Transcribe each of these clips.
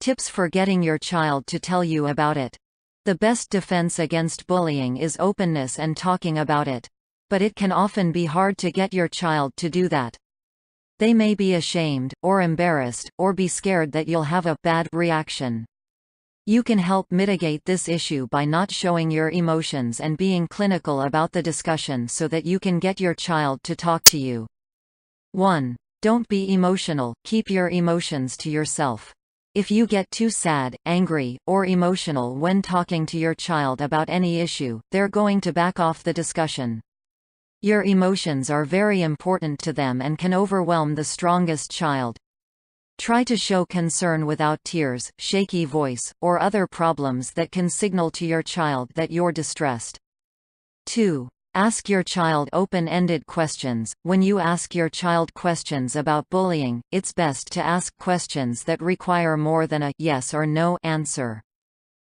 Tips for getting your child to tell you about it. The best defense against bullying is openness and talking about it. But it can often be hard to get your child to do that. They may be ashamed, or embarrassed, or be scared that you'll have a bad reaction. You can help mitigate this issue by not showing your emotions and being clinical about the discussion so that you can get your child to talk to you. 1. Don't be emotional, keep your emotions to yourself. If you get too sad, angry, or emotional when talking to your child about any issue, they're going to back off the discussion. Your emotions are very important to them and can overwhelm the strongest child. Try to show concern without tears, shaky voice, or other problems that can signal to your child that you're distressed. 2. Ask your child open-ended questions. When you ask your child questions about bullying, it's best to ask questions that require more than a yes or no answer.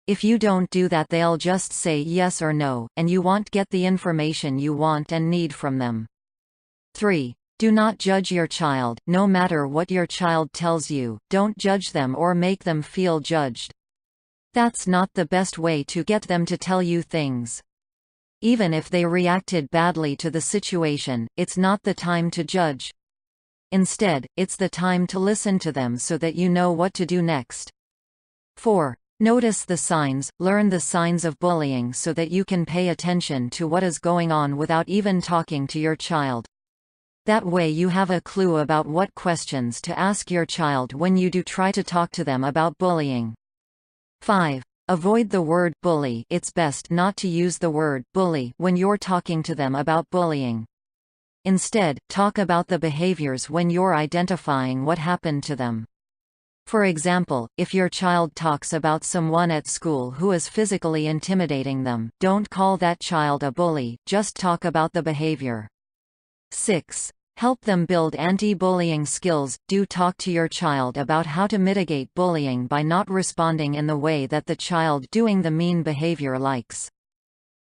If you don't do that, they'll just say yes or no, and you won't get the information you want and need from them. 3. Do not judge your child. No matter what your child tells you, don't judge them or make them feel judged. That's not the best way to get them to tell you things. Even if they reacted badly to the situation, it's not the time to judge. Instead, it's the time to listen to them so that you know what to do next. 4. Notice the signs. Learn the signs of bullying so that you can pay attention to what is going on without even talking to your child. That way you have a clue about what questions to ask your child when you do try to talk to them about bullying. 5. Avoid the word bully. It's best not to use the word bully when you're talking to them about bullying. Instead, talk about the behaviors when you're identifying what happened to them. For example, if your child talks about someone at school who is physically intimidating them, don't call that child a bully, just talk about the behavior. 6. Help them build anti-bullying skills. Do talk to your child about how to mitigate bullying by not responding in the way that the child doing the mean behavior likes.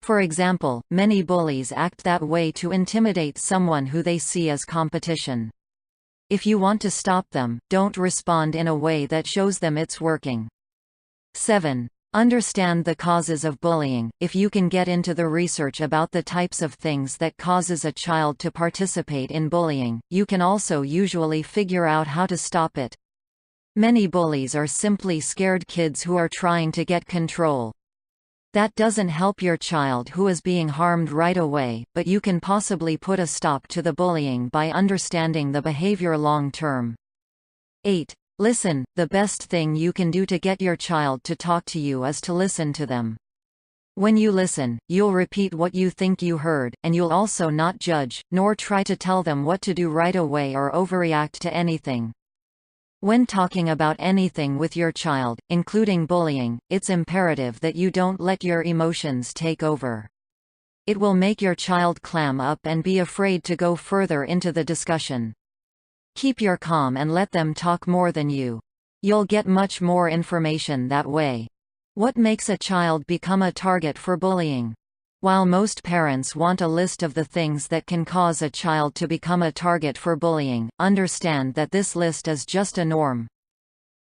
For example, many bullies act that way to intimidate someone who they see as competition. If you want to stop them, don't respond in a way that shows them it's working. 7. Understand the causes of bullying. If you can get into the research about the types of things that causes a child to participate in bullying, you can also usually figure out how to stop it. Many bullies are simply scared kids who are trying to get control. That doesn't help your child who is being harmed right away, but you can possibly put a stop to the bullying by understanding the behavior long term. 8. Listen. The best thing you can do to get your child to talk to you is to listen to them. When you listen, you'll repeat what you think you heard, and you'll also not judge, nor try to tell them what to do right away or overreact to anything. When talking about anything with your child, including bullying, it's imperative that you don't let your emotions take over. It will make your child clam up and be afraid to go further into the discussion. Keep your calm and let them talk more than you. You'll get much more information that way. What makes a child become a target for bullying? While most parents want a list of the things that can cause a child to become a target for bullying, understand that this list is just a norm.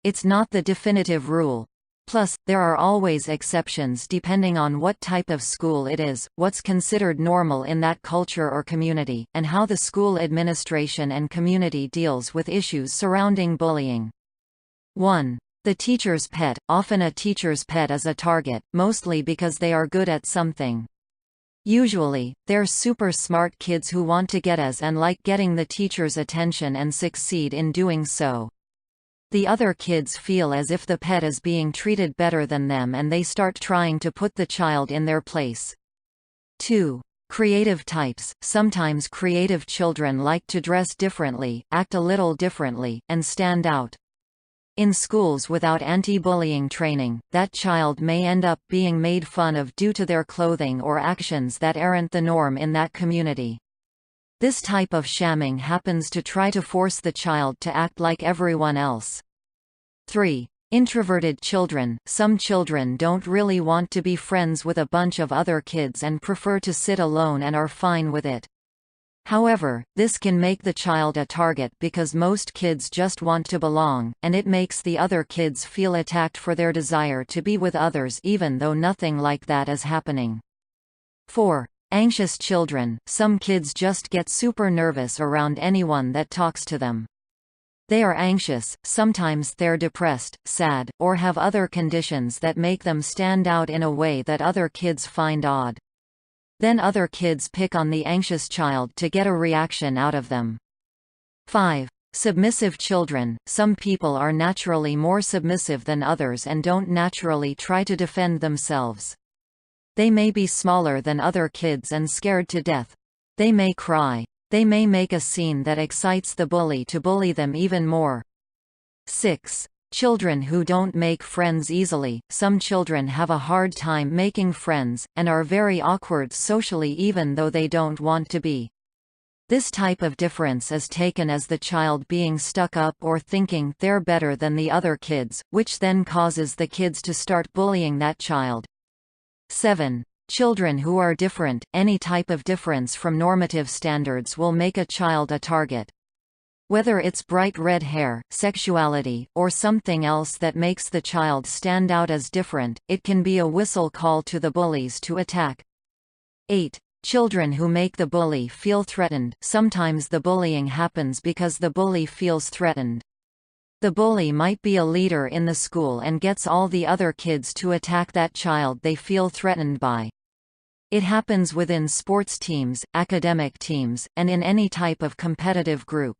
It's not the definitive rule. Plus, there are always exceptions depending on what type of school it is, what's considered normal in that culture or community, and how the school administration and community deals with issues surrounding bullying. 1. The teacher's pet. Often a teacher's pet is a target, mostly because they are good at something. Usually, they're super smart kids who want to get as and like getting the teacher's attention and succeed in doing so. The other kids feel as if the pet is being treated better than them and they start trying to put the child in their place. 2. Creative types. Sometimes creative children like to dress differently, act a little differently, and stand out. In schools without anti-bullying training, that child may end up being made fun of due to their clothing or actions that aren't the norm in that community. This type of shamming happens to try to force the child to act like everyone else. 3. Introverted children. Some children don't really want to be friends with a bunch of other kids and prefer to sit alone and are fine with it. However, this can make the child a target because most kids just want to belong, and it makes the other kids feel attacked for their desire to be with others even though nothing like that is happening. 4. Anxious children. Some kids just get super nervous around anyone that talks to them. They are anxious, sometimes they're depressed, sad, or have other conditions that make them stand out in a way that other kids find odd. Then other kids pick on the anxious child to get a reaction out of them. 5. Submissive children. Some people are naturally more submissive than others and don't naturally try to defend themselves. They may be smaller than other kids and scared to death. They may cry. They may make a scene that excites the bully to bully them even more. 6. Children who don't make friends easily. Some children have a hard time making friends, and are very awkward socially even though they don't want to be. This type of difference is taken as the child being stuck up or thinking they're better than the other kids, which then causes the kids to start bullying that child. 7. Children who are different. Any type of difference from normative standards will make a child a target. Whether it's bright red hair, sexuality, or something else that makes the child stand out as different, it can be a whistle call to the bullies to attack. 8. Children who make the bully feel threatened. Sometimes the bullying happens because the bully feels threatened. The bully might be a leader in the school and gets all the other kids to attack that child they feel threatened by. It happens within sports teams, academic teams, and in any type of competitive group.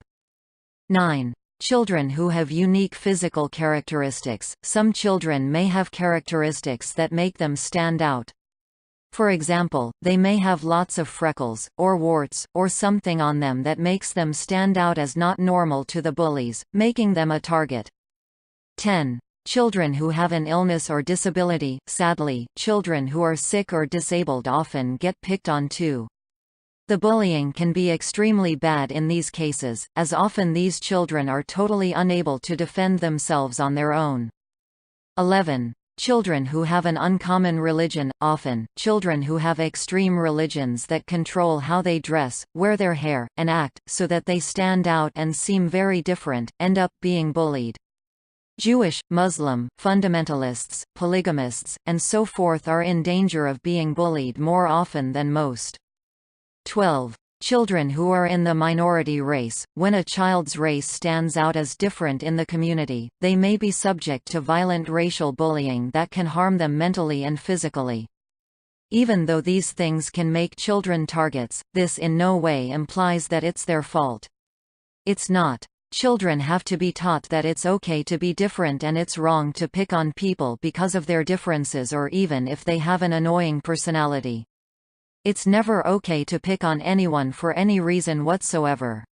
9. Children who have unique physical characteristics. Some children may have characteristics that make them stand out. For example, they may have lots of freckles, or warts, or something on them that makes them stand out as not normal to the bullies, making them a target. 10. Children who have an illness or disability. Sadly, children who are sick or disabled often get picked on too. The bullying can be extremely bad in these cases, as often these children are totally unable to defend themselves on their own. 11. Children who have an uncommon religion. Often, children who have extreme religions that control how they dress, wear their hair, and act, so that they stand out and seem very different, end up being bullied. Jewish, Muslim, fundamentalists, polygamists, and so forth are in danger of being bullied more often than most. 12. Children who are in the minority race. When a child's race stands out as different in the community, they may be subject to violent racial bullying that can harm them mentally and physically. Even though these things can make children targets, this in no way implies that it's their fault. It's not. Children have to be taught that it's okay to be different and it's wrong to pick on people because of their differences or even if they have an annoying personality. It's never okay to pick on anyone for any reason whatsoever.